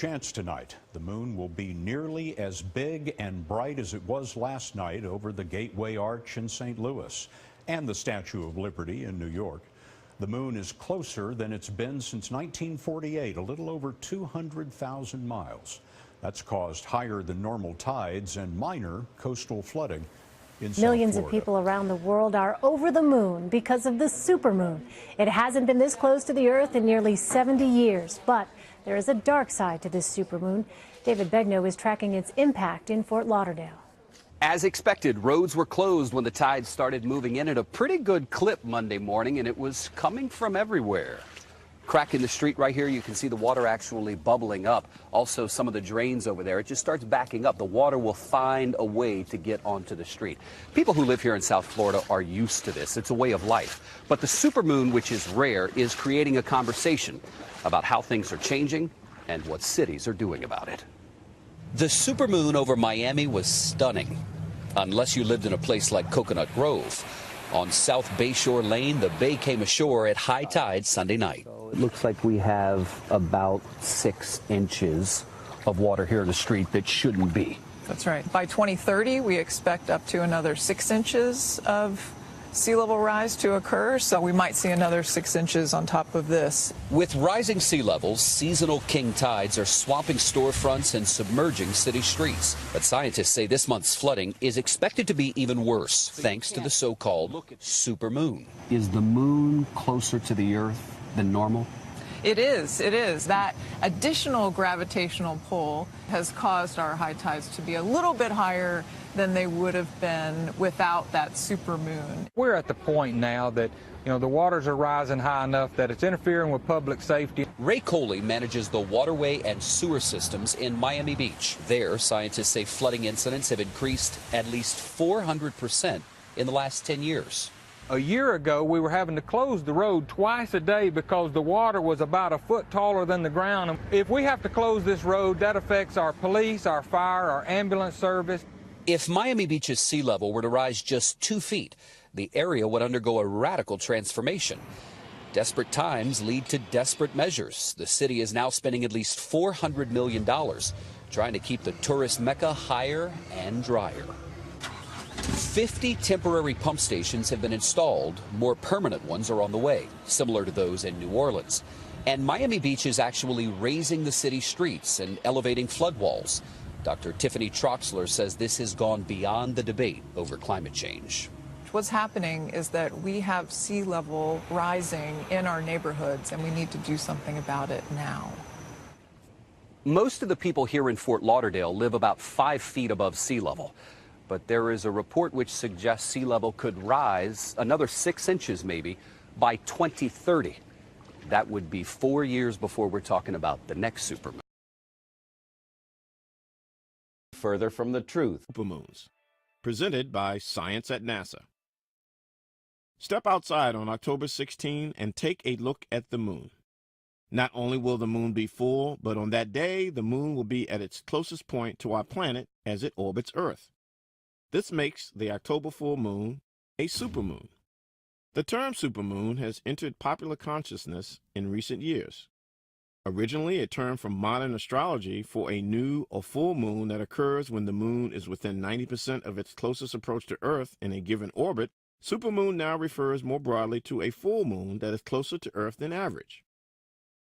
chance tonight. The moon will be nearly as big and bright as it was last night over the Gateway Arch in St. Louis and the Statue of Liberty in New York. The moon is closer than it's been since 1948, a little over 200,000 miles. That's caused higher than normal tides and minor coastal flooding. Millions of people around the world are over the moon because of the supermoon. It hasn't been this close to the Earth in nearly 70 years, but there is a dark side to this supermoon. David Begnaud is tracking its impact in Fort Lauderdale. As expected, roads were closed when the tides started moving in at a pretty good clip Monday morning, and it was coming from everywhere. Crack in the street right here, you can see the water actually bubbling up. Also, some of the drains over there, it just starts backing up. The water will find a way to get onto the street. People who live here in South Florida are used to this. It's a way of life. But the supermoon, which is rare, is creating a conversation about how things are changing and what cities are doing about it. The supermoon over Miami was stunning, unless you lived in a place like Coconut Grove. On South Bayshore Lane, the bay came ashore at high tide Sunday night. It looks like we have about 6 inches of water here in the street that shouldn't be. That's right. By 2030, we expect up to another 6 inches of sea level rise to occur, so we might see another 6 inches on top of this. With rising sea levels, seasonal king tides are swamping storefronts and submerging city streets. But scientists say this month's flooding is expected to be even worse, thanks to the so-called supermoon. Is the moon closer to the Earth than normal? It is. That additional gravitational pull has caused our high tides to be a little bit higher than they would have been without that supermoon. We're at the point now that, the waters are rising high enough that it's interfering with public safety. Ray Coley manages the waterway and sewer systems in Miami Beach. There, scientists say flooding incidents have increased at least 400% in the last 10 years. A year ago, we were having to close the road twice a day because the water was about a foot taller than the ground. And if we have to close this road, that affects our police, our fire, our ambulance service. If Miami Beach's sea level were to rise just 2 feet, the area would undergo a radical transformation. Desperate times lead to desperate measures. The city is now spending at least $400 million trying to keep the tourist mecca higher and drier. 50 temporary pump stations have been installed. More permanent ones are on the way, similar to those in New Orleans. And Miami Beach is actually raising the city streets and elevating flood walls. Dr. Tiffany Troxler says this has gone beyond the debate over climate change. What's happening is that we have sea level rising in our neighborhoods, and we need to do something about it now. Most of the people here in Fort Lauderdale live about 5 feet above sea level. But there is a report which suggests sea level could rise another 6 inches maybe by 2030. That would be 4 years before we're talking about the next supermoon. Further from the truth. Supermoons, presented by Science at NASA. Step outside on October 16 and take a look at the moon. Not only will the moon be full, but on that day, the moon will be at its closest point to our planet as it orbits Earth. This makes the October full moon a supermoon. The term supermoon has entered popular consciousness in recent years. Originally a term from modern astrology for a new or full moon that occurs when the moon is within 90% of its closest approach to Earth in a given orbit, supermoon now refers more broadly to a full moon that is closer to Earth than average.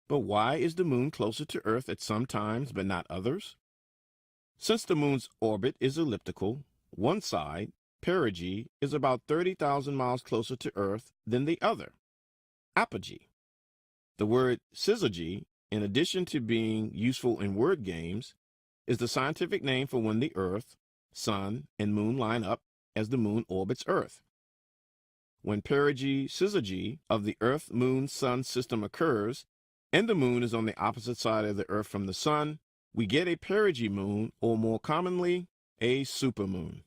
But why is the moon closer to Earth at some times but not others? Since the moon's orbit is elliptical, one side, perigee, is about 30,000 miles closer to Earth than the other, apogee. The word syzygy, in addition to being useful in word games, is the scientific name for when the Earth, Sun, and Moon line up as the Moon orbits Earth. When perigee-syzygy of the Earth-Moon-Sun system occurs, and the Moon is on the opposite side of the Earth from the Sun, we get a perigee moon, or more commonly, a supermoon.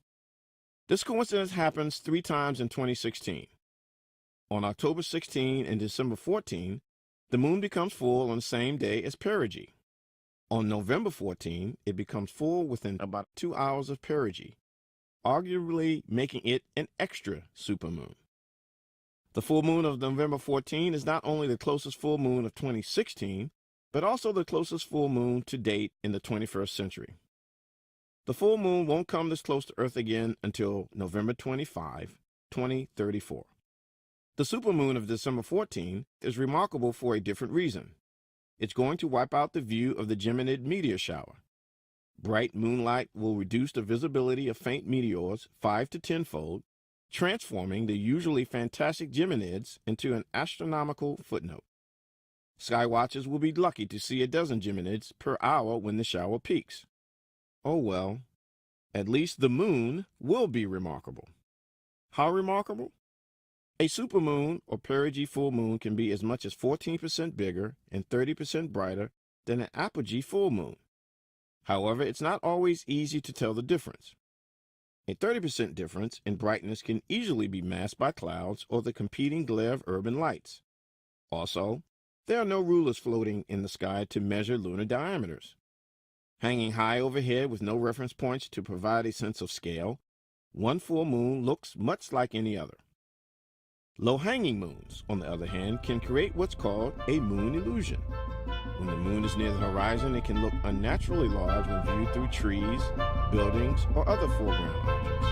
This coincidence happens 3 times in 2016. On October 16 and December 14, the moon becomes full on the same day as perigee. On November 14, it becomes full within about 2 hours of perigee, arguably making it an extra supermoon. The full moon of November 14 is not only the closest full moon of 2016, but also the closest full moon to date in the 21st century. The full moon won't come this close to Earth again until November 25, 2034. The supermoon of December 14 is remarkable for a different reason. It's going to wipe out the view of the Geminid meteor shower. Bright moonlight will reduce the visibility of faint meteors 5 to 10-fold, transforming the usually fantastic Geminids into an astronomical footnote. Skywatchers will be lucky to see a dozen Geminids per hour when the shower peaks. Oh well, at least the moon will be remarkable. How remarkable? A supermoon or perigee full moon can be as much as 14% bigger and 30% brighter than an apogee full moon. However, it's not always easy to tell the difference. A 30% difference in brightness can easily be masked by clouds or the competing glare of urban lights. Also, there are no rulers floating in the sky to measure lunar diameters. Hanging high overhead with no reference points to provide a sense of scale, one full moon looks much like any other. Low-hanging moons, on the other hand, can create what's called a moon illusion. When the moon is near the horizon, it can look unnaturally large when viewed through trees, buildings, or other foreground objects.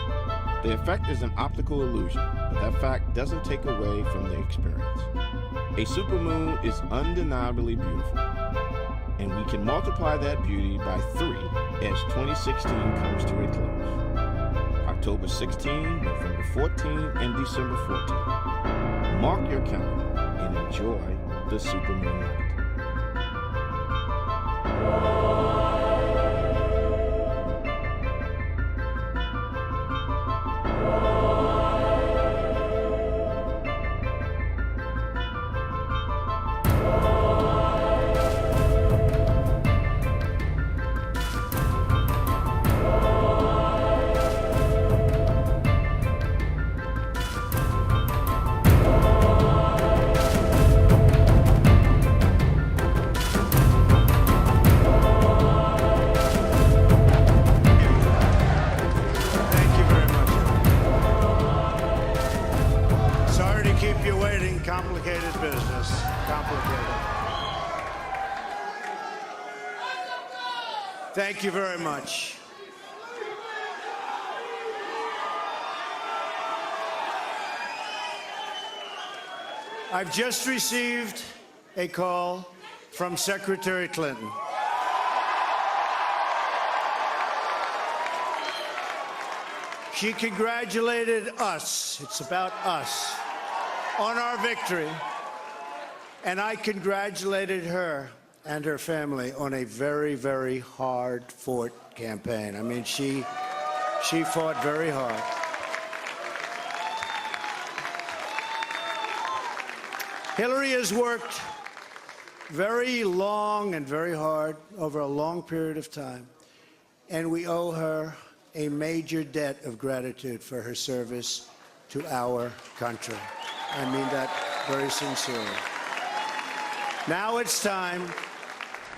The effect is an optical illusion, but that fact doesn't take away from the experience. A supermoon is undeniably beautiful, and we can multiply that beauty by 3 as 2016 comes to a close. October 16, November 14, and December 14. Mark your calendar and enjoy the supermoon night. Complicated business. Complicated. Thank you very much. I've just received a call from Secretary Clinton. She congratulated us. It's about us. On our victory, and I congratulated her and her family on a very, very hard-fought campaign. I mean, she fought very hard. Hillary has worked very long and very hard over a long period of time, and we owe her a major debt of gratitude for her service to our country. I mean that very sincerely. Now it's time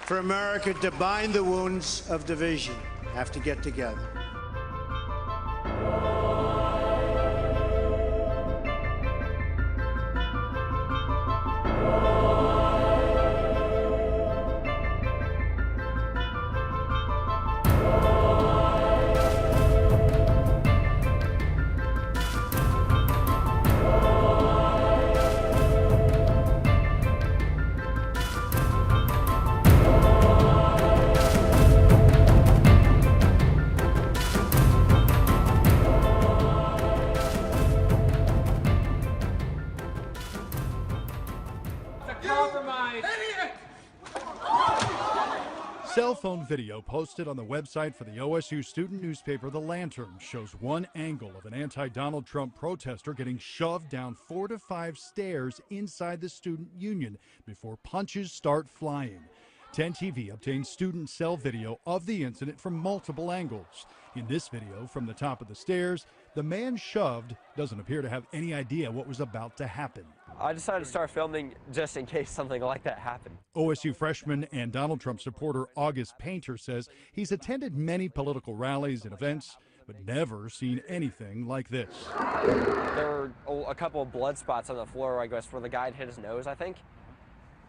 for America to bind the wounds of division. Have to get together. Cell phone video posted on the website for the OSU student newspaper The Lantern shows one angle of an anti-Donald Trump protester getting shoved down 4 to 5 stairs inside the student union before punches start flying. 10 TV obtained student cell video of the incident from multiple angles. In this video from the top of the stairs, the man shoved doesn't appear to have any idea what was about to happen. I decided to start filming just in case something like that happened. OSU freshman and Donald Trump supporter August Painter says he's attended many political rallies and events, but never seen anything like this. There were a couple of blood spots on the floor, I guess, where the guy had hit his nose, I think.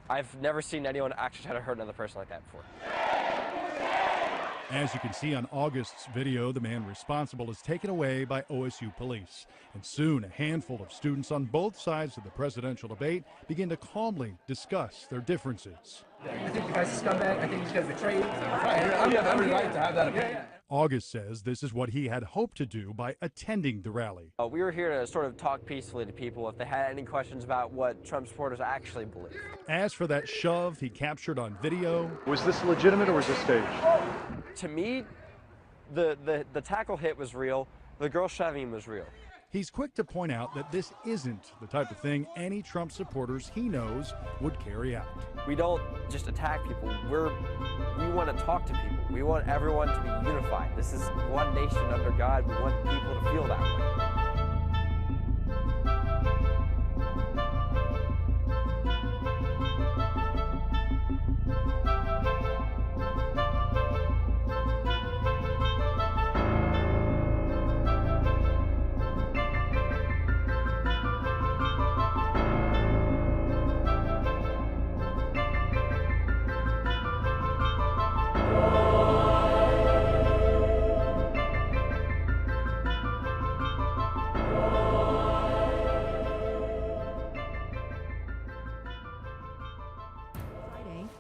I've never seen anyone actually try to hurt another person like that before. As you can see on August's video, the man responsible is taken away by OSU police. And soon, a handful of students on both sides of the presidential debate begin to calmly discuss their differences. I think the guy's a scumbag. I think he's going to betray you. I have every right to have that opinion. August says this is what he had hoped to do by attending the rally. We were here to sort of talk peacefully to people if they had any questions about what Trump supporters actually believe. As for that shove he captured on video, was this legitimate or was this staged? To me, the tackle hit was real. The girl shoving him was real. he's quick to point out that this isn't the type of thing any Trump supporters he knows would carry out. We don't just attack people. We want to talk to people. We want everyone to be unified. This is one nation under God. We want people to feel that way.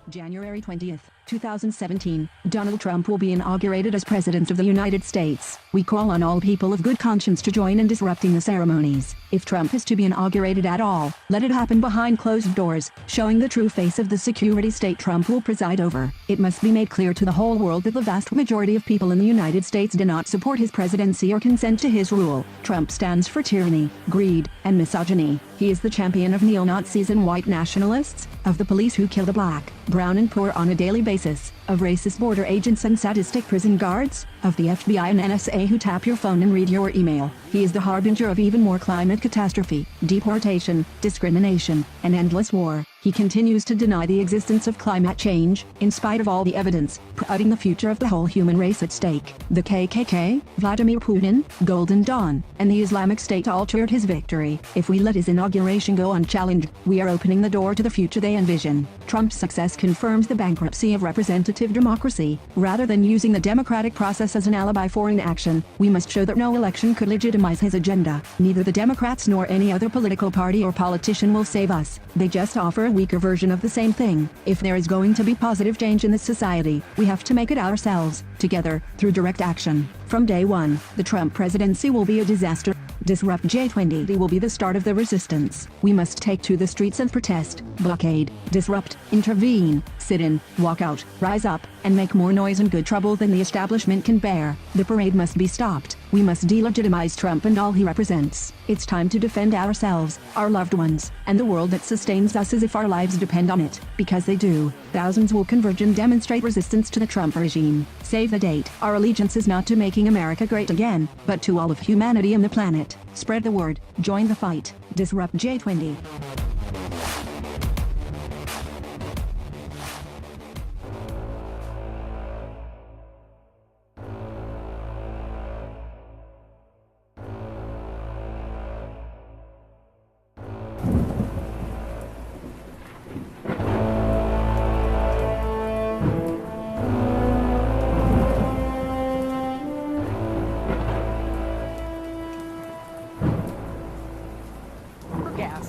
January 20th, 2017, Donald Trump will be inaugurated as President of the United States. We call on all people of good conscience to join in disrupting the ceremonies. If Trump is to be inaugurated at all, let it happen behind closed doors, showing the true face of the security state Trump will preside over. It must be made clear to the whole world that the vast majority of people in the United States do not support his presidency or consent to his rule. Trump stands for tyranny, greed, and misogyny. He is the champion of neo-Nazis and white nationalists, of the police who kill the black, brown and poor on a daily basis, of racist border agents and sadistic prison guards, of the FBI and NSA who tap your phone and read your email. He is the harbinger of even more climate catastrophe, deportation, discrimination, and endless war. He continues to deny the existence of climate change, in spite of all the evidence, putting the future of the whole human race at stake. The KKK, Vladimir Putin, Golden Dawn, and the Islamic State all cheered his victory. If we let his inauguration go unchallenged, we are opening the door to the future they envision. Trump's success confirms the bankruptcy of representative democracy. Rather than using the democratic process as an alibi for inaction, we must show that no election could legitimize his agenda. Neither the Democrats nor any other political party or politician will save us. They just offer a weaker version of the same thing. If there is going to be positive change in this society, we have to make it ourselves, together, through direct action. From day one, the Trump presidency will be a disaster. Disrupt J20 will be the start of the resistance. We must take to the streets and protest, blockade, disrupt, intervene, sit in, walk out, rise up, and make more noise and good trouble than the establishment can bear. The parade must be stopped. We must delegitimize Trump and all he represents. It's time to defend ourselves, our loved ones, and the world that sustains us as if our lives depend on it. Because they do. Thousands will converge and demonstrate resistance to the Trump regime. Save the date. Our allegiance is not to making America great again, but to all of humanity and the planet. Spread the word. Join the fight. Disrupt J20.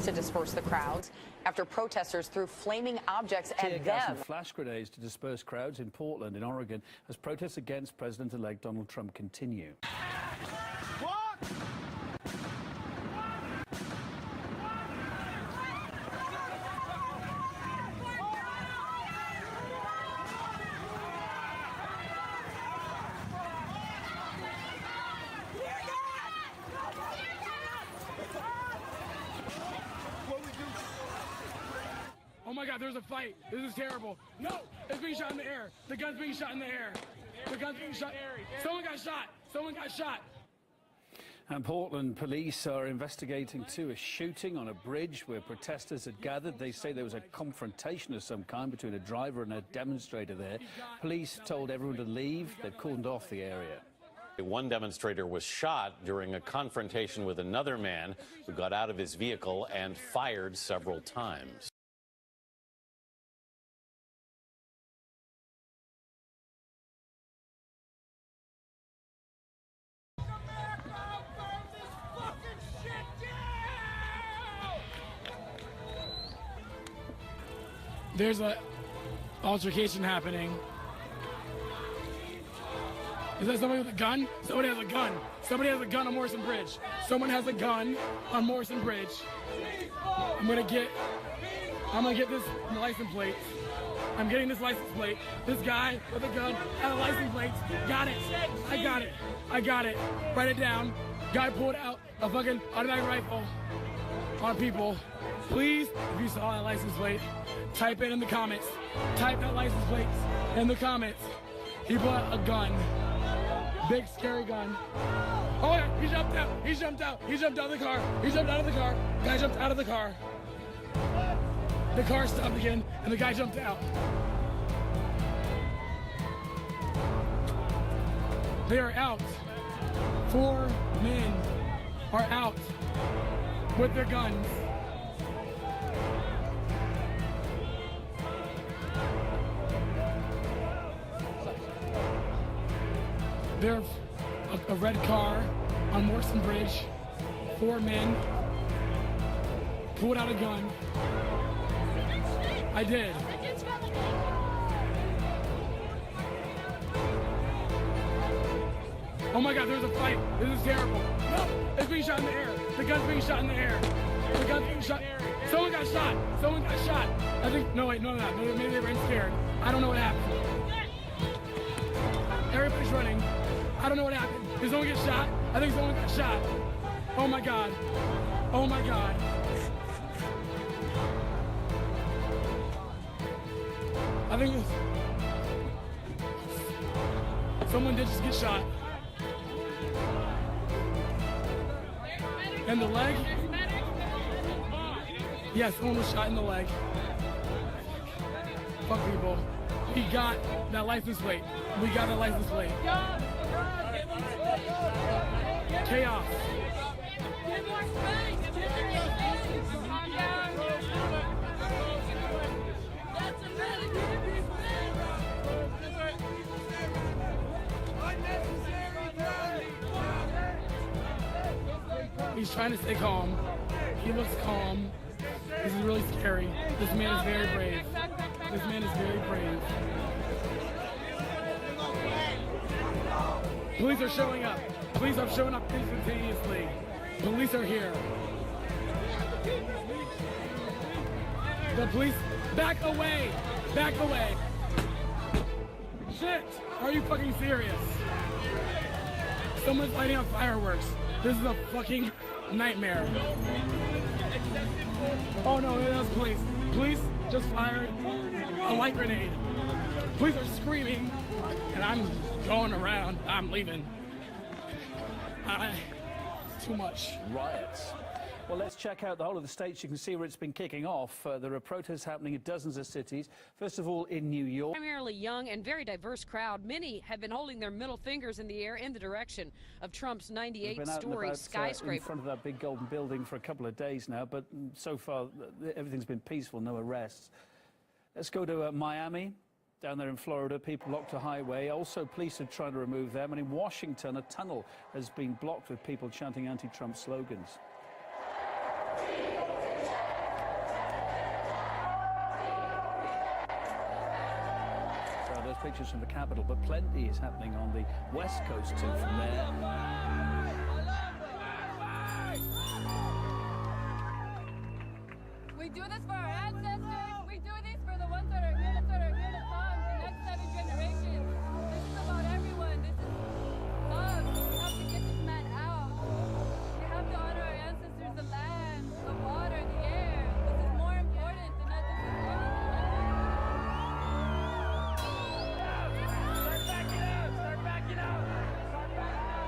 To disperse the crowds after protesters threw flaming objects at Tear gas them. and flash grenades to disperse crowds in Portland, in Oregon, as protests against President-elect Donald Trump continue. Oh my God, there's a fight. This is terrible. No, it's being shot in the air. The gun's being shot in the air. The gun's being shot. Someone got shot. Someone got shot. And Portland police are investigating, too, a shooting on a bridge where protesters had gathered. They say there was a confrontation of some kind between a driver and a demonstrator there. Police told everyone to leave. They've cordoned off the area. One demonstrator was shot during a confrontation with another man who got out of his vehicle and fired several times. There's a altercation happening. Is that somebody with a gun? Somebody has a gun. Somebody has a gun on Morrison Bridge. Someone has a gun on Morrison Bridge. I'm gonna get this license plate. I'm getting this license plate. This guy with a gun and a license plate. Got it. I got it. I got it. Write it down. Guy pulled out a fucking automatic rifle on people. Please, if you saw that license plate, type it in the comments. Type that license plate in the comments. He pulled out a gun. Big scary gun. Oh yeah, he jumped out. He jumped out. He jumped out of the car. He jumped out of the car. Guy jumped out of the car. The car stopped again, and the guy jumped out. They are out. 4 men are out with their guns. There's a red car on Morrison Bridge. 4 men pulled out a gun. I did. Oh my God, there's a fight. This is terrible. No, it's being shot in the air. The gun's being shot in the air. The gun's being shot. Someone got shot. Someone got shot. I think, no wait, no. Maybe they ran scared. I don't know what happened. Everybody's running. I don't know what happened. Did someone get shot? I think someone got shot. Oh my God. Oh my God. I think someone did just get shot. In the leg? Yeah, someone was shot in the leg. Fuck people. We got that license plate. We got that license plate. Chaos. He's trying to stay calm. He looks calm. This is really scary. This man is very brave. This man is very brave. Police are showing up. Police are showing up instantaneously. Police are here. The police, back away! Back away! Shit! Are you fucking serious? Someone's lighting up fireworks. This is a fucking nightmare. Oh no, that was police. Police just fired a light grenade. Police are screaming, and I'm going around. I'm leaving. It's too much. Riots. Well, let's check out the whole of the states. You can see where it's been kicking off. There are protests happening in dozens of cities. First of all, in New York. Primarily young and very diverse crowd. Many have been holding their middle fingers in the air in the direction of Trump's 98-story skyscraper. In front of that big golden building for a couple of days now, but so far everything's been peaceful, no arrests. Let's go to Miami. Down there in Florida, people blocked a highway. Also, police are trying to remove them. And in Washington, a tunnel has been blocked with people chanting anti-Trump slogans. So there's pictures from the Capitol, but plenty is happening on the West Coast too from there. We do this for our ancestors. We do this for the ones that are here to come, the next 7 generations. This is about everyone. This is love. We have to get this man out. We have to honor our ancestors, the land, the water, the air. This is more important than that. Start backing out. Start backing out. Start backing out.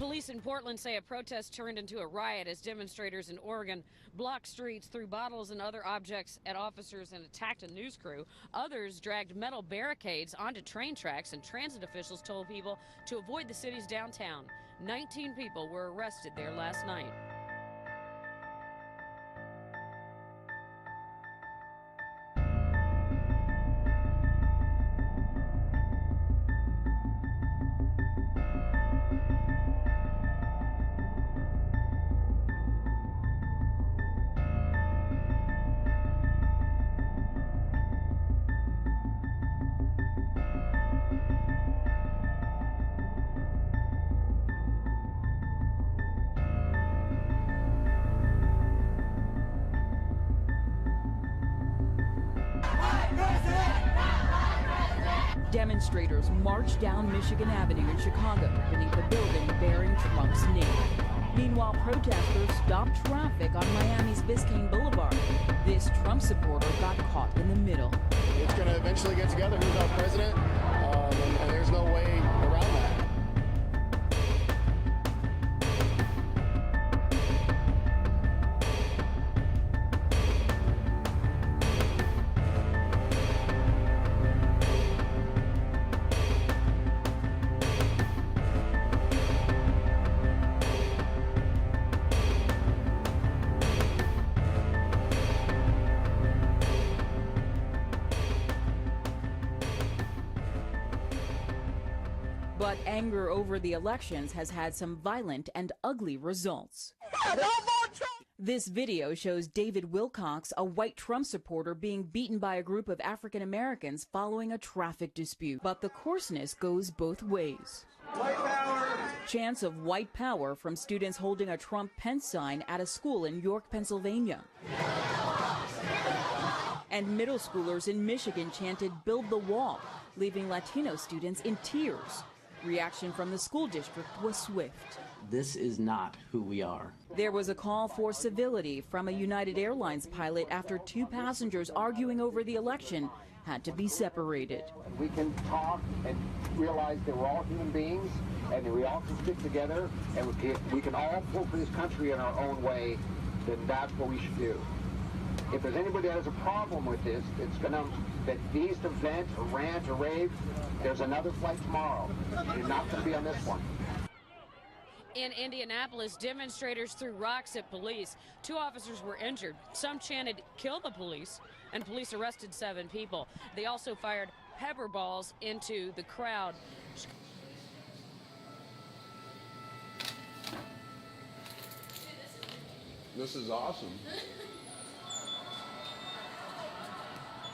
Police in Portland say a protest turned into a riot as demonstrators in Oregon blocked streets, threw bottles and other objects at officers, and attacked a news crew. Others dragged metal barricades onto train tracks, and transit officials told people to avoid the city's downtown. 19 people were arrested there last night. Demonstrators marched down Michigan Avenue in Chicago beneath a building bearing Trump's name. Meanwhile, protesters stopped traffic on Miami's Biscayne Boulevard. This Trump supporter got caught in the middle. It's going to eventually get together who's our president, and there's no way around that. But anger over the elections has had some violent and ugly results. This video shows David Wilcox, a white Trump supporter, being beaten by a group of African Americans following a traffic dispute. But the coarseness goes both ways. White power! Chants of white power from students holding a Trump-Pence sign at a school in York, Pennsylvania. And middle schoolers in Michigan chanted "Build the Wall," leaving Latino students in tears. Reaction from the school district was swift. This is not who we are. There was a call for civility from a United Airlines pilot after two passengers arguing over the election had to be separated. We can talk and realize that we're all human beings and that we all can stick together, and we can all pull for this country in our own way, then that's what we should do. If there's anybody that has a problem with this, that needs to vent or rant or rave, there's another flight tomorrow. You're not going to be on this one. In Indianapolis, demonstrators threw rocks at police. 2 officers were injured. Some chanted, "Kill the police," and police arrested 7 people. They also fired pepper balls into the crowd. This is awesome.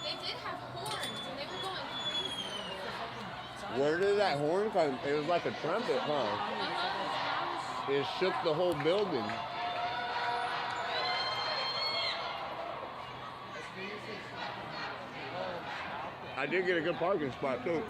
They did have horns and they were going crazy. Where did that horn come? It was like a trumpet, huh? It shook the whole building. I did get a good parking spot too.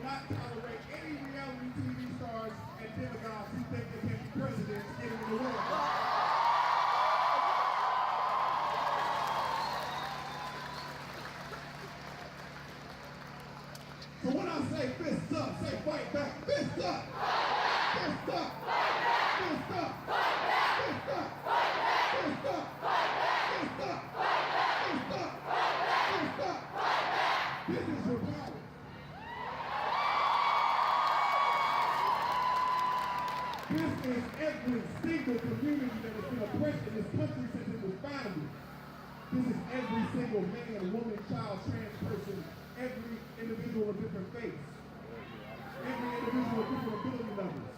not tolerate any reality TV stars and demagogues who think they can be presidents getting in the way. So when I say fists up, say fight back. Fists up! Fists up! Fists up! Fists up! Fists up! Fists up! Fists up! Fists up! This is your power. This is every single community that has been oppressed in this country since it was founded. This is every single man, woman, child, trans person, every individual of different faiths, every individual of different ability levels.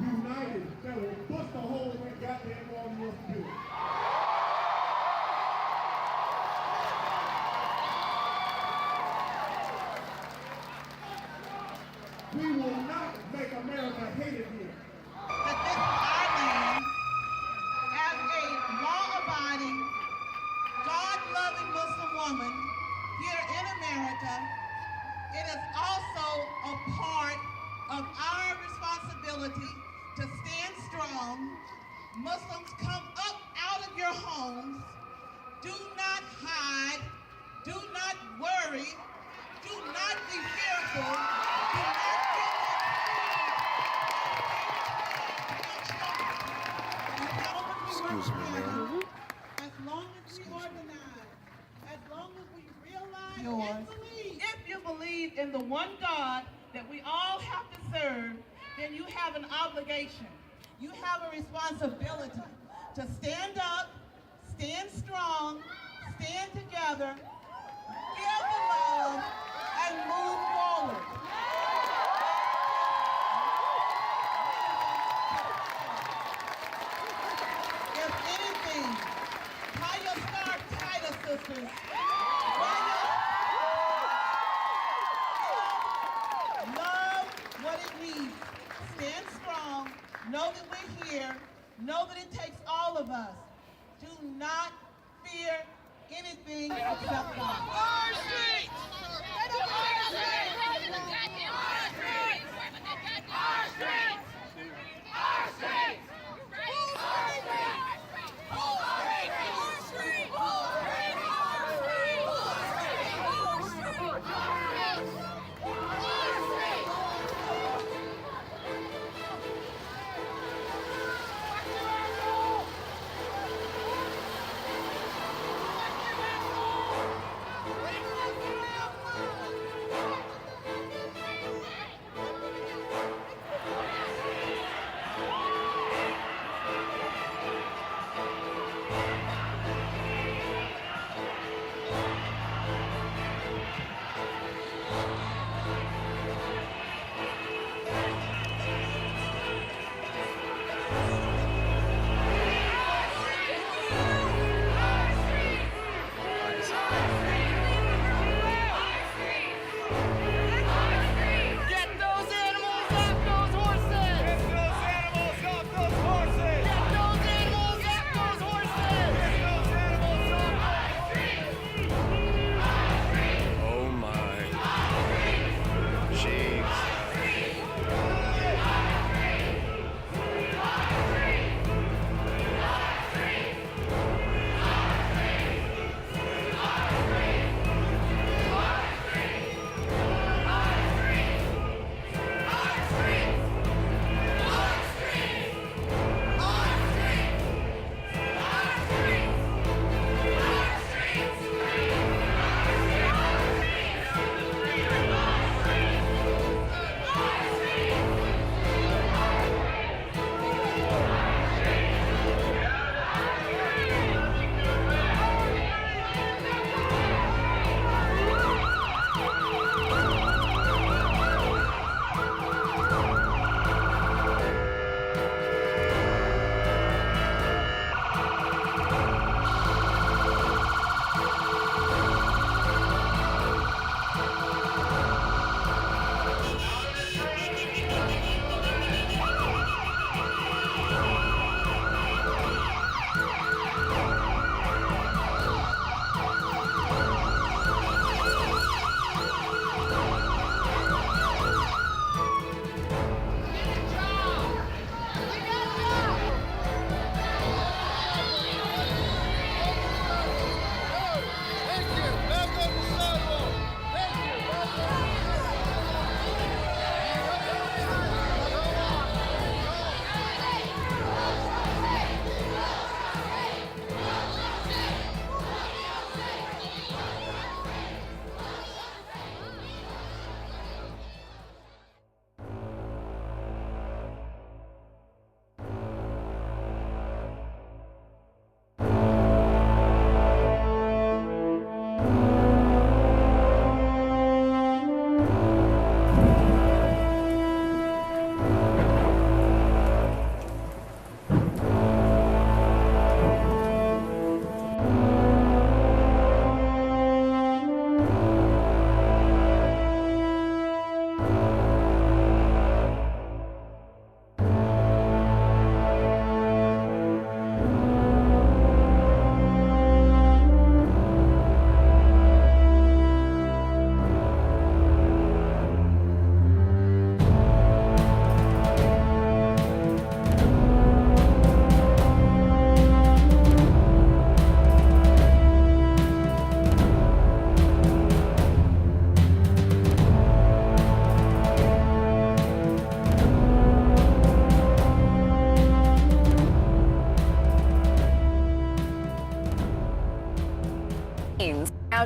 United, that will bust a hole in that goddamn wall you want to do. We will not make America hate it here. That this is our land as a law-abiding, God-loving Muslim woman here in America. It is also a part of our responsibility to stand strong. Muslims, come up out of your homes. Do not hide. Do not worry. Do not be fearful. Do not Excuse me, ma'am. As long as we organize, as long as we realize and believe, if you believe in the one God that we all have to serve, then you have an obligation. You have a responsibility to stand up, stand strong, stand together, give the love, and move forward. If anything, tie your scarf tighter, sisters. Love what it needs. Stand strong. Know that we're here. Know that it takes all of us. Do not fear anything except God. Our streets! Our streets! Our streets! Our streets!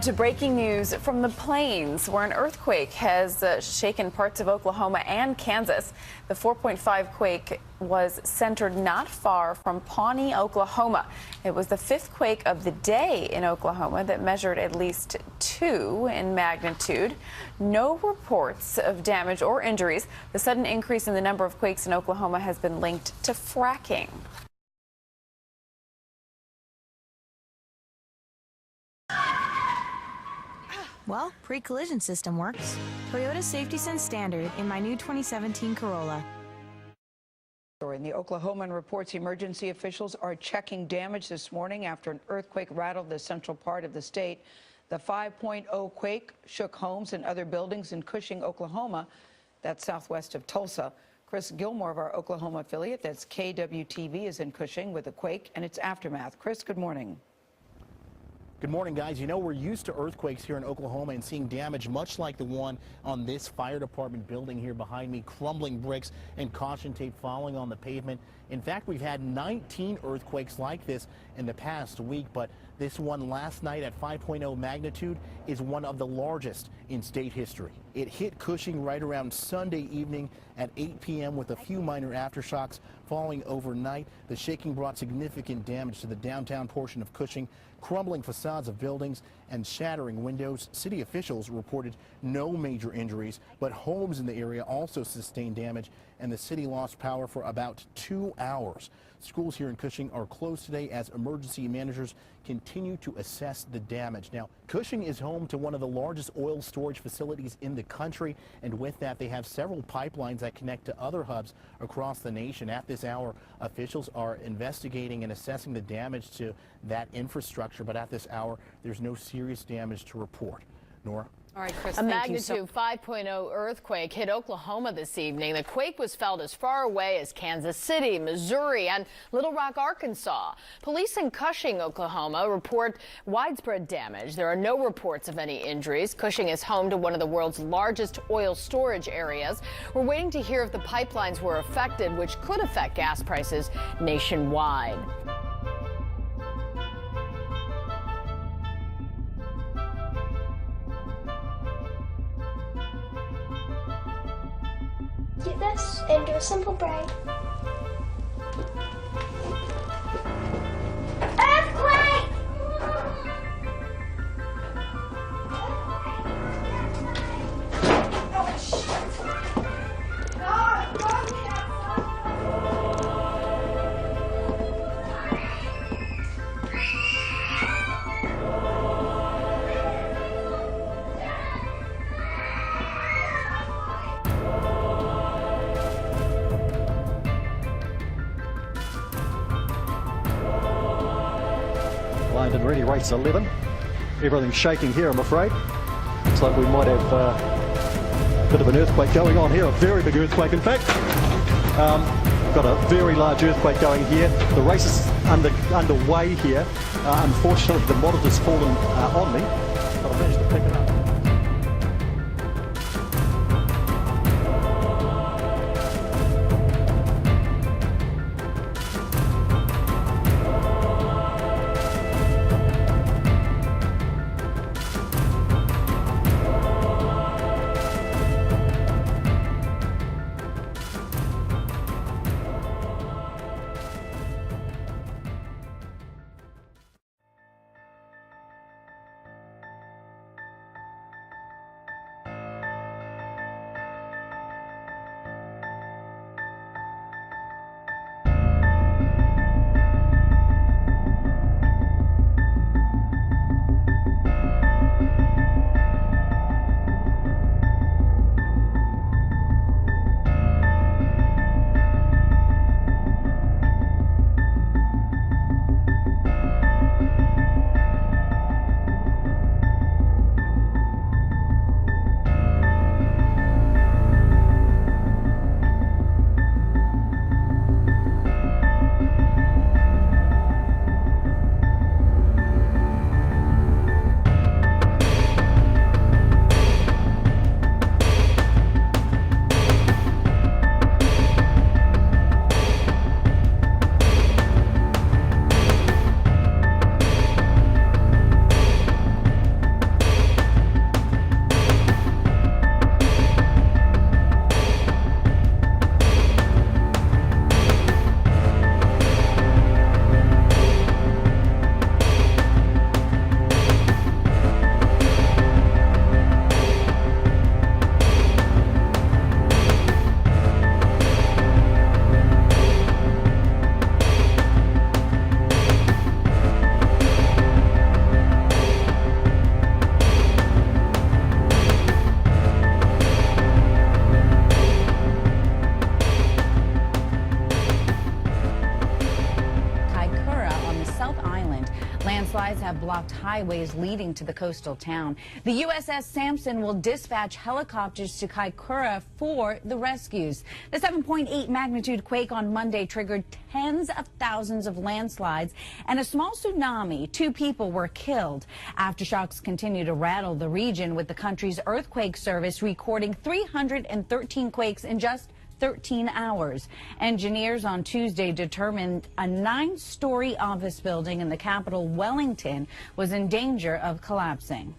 To breaking news from the plains, where an earthquake has shaken parts of Oklahoma and Kansas. The 4.5 quake was centered not far from Pawnee, Oklahoma. It was the 5th quake of the day in Oklahoma that measured at least 2 in magnitude. No reports of damage or injuries. The sudden increase in the number of quakes in Oklahoma has been linked to fracking. Well, pre-collision system works. Toyota Safety Sense Standard in my new 2017 Corolla. The Oklahoman reports emergency officials are checking damage this morning after an earthquake rattled the central part of the state. The 5.0 quake shook homes and other buildings in Cushing, Oklahoma. That's southwest of Tulsa. Chris Gilmore of our Oklahoma affiliate, that's KWTV, is in Cushing with the quake and its aftermath. Chris, good morning. Good morning, guys. You know, we're used to earthquakes here in Oklahoma and seeing damage much like the one on this fire department building here behind me, crumbling bricks and caution tape falling on the pavement. In fact, we've had 19 earthquakes like this in the past week, but this one last night at 5.0 magnitude is one of the largest in state history. It hit Cushing right around Sunday evening at 8 p.m. with a few minor aftershocks falling overnight. The shaking brought significant damage to the downtown portion of Cushing, crumbling facades of buildings and shattering windows. City officials reported no major injuries, but homes in the area also sustained damage, and the city lost power for about 2 hours. Schools here in Cushing are closed today as emergency managers continue to assess the damage. Now, Cushing is home to one of the largest oil storage facilities in the country, and with that, they have several pipelines that connect to other hubs across the nation. At this hour, officials are investigating and assessing the damage to that infrastructure, but at this hour, there's no serious damage to report. Nora? All right, Chris, a magnitude 5.0 earthquake hit Oklahoma this evening. The quake was felt as far away as Kansas City, Missouri, and Little Rock, Arkansas. Police in Cushing, Oklahoma, report widespread damage. There are no reports of any injuries. Cushing is home to one of the world's largest oil storage areas. We're waiting to hear if the pipelines were affected, which could affect gas prices nationwide. Do this and do a simple braid. Earthquake! Oh, shit. God, Landon ready, race 11. Everything's shaking here, I'm afraid. Looks like we might have a bit of an earthquake going on here, a very big earthquake in fact. Got a very large earthquake going here. The race is underway here. Unfortunately, the monitor's fallen on me, but I managed to pick it up. blocked highways leading to the coastal town. The USS Sampson will dispatch helicopters to Kaikoura for the rescues. The 7.8 magnitude quake on Monday triggered tens of thousands of landslides and a small tsunami. 2 people were killed. Aftershocks continue to rattle the region, with the country's earthquake service recording 313 quakes in just 13 hours. Engineers on Tuesday determined a 9-story office building in the capital, Wellington, was in danger of collapsing.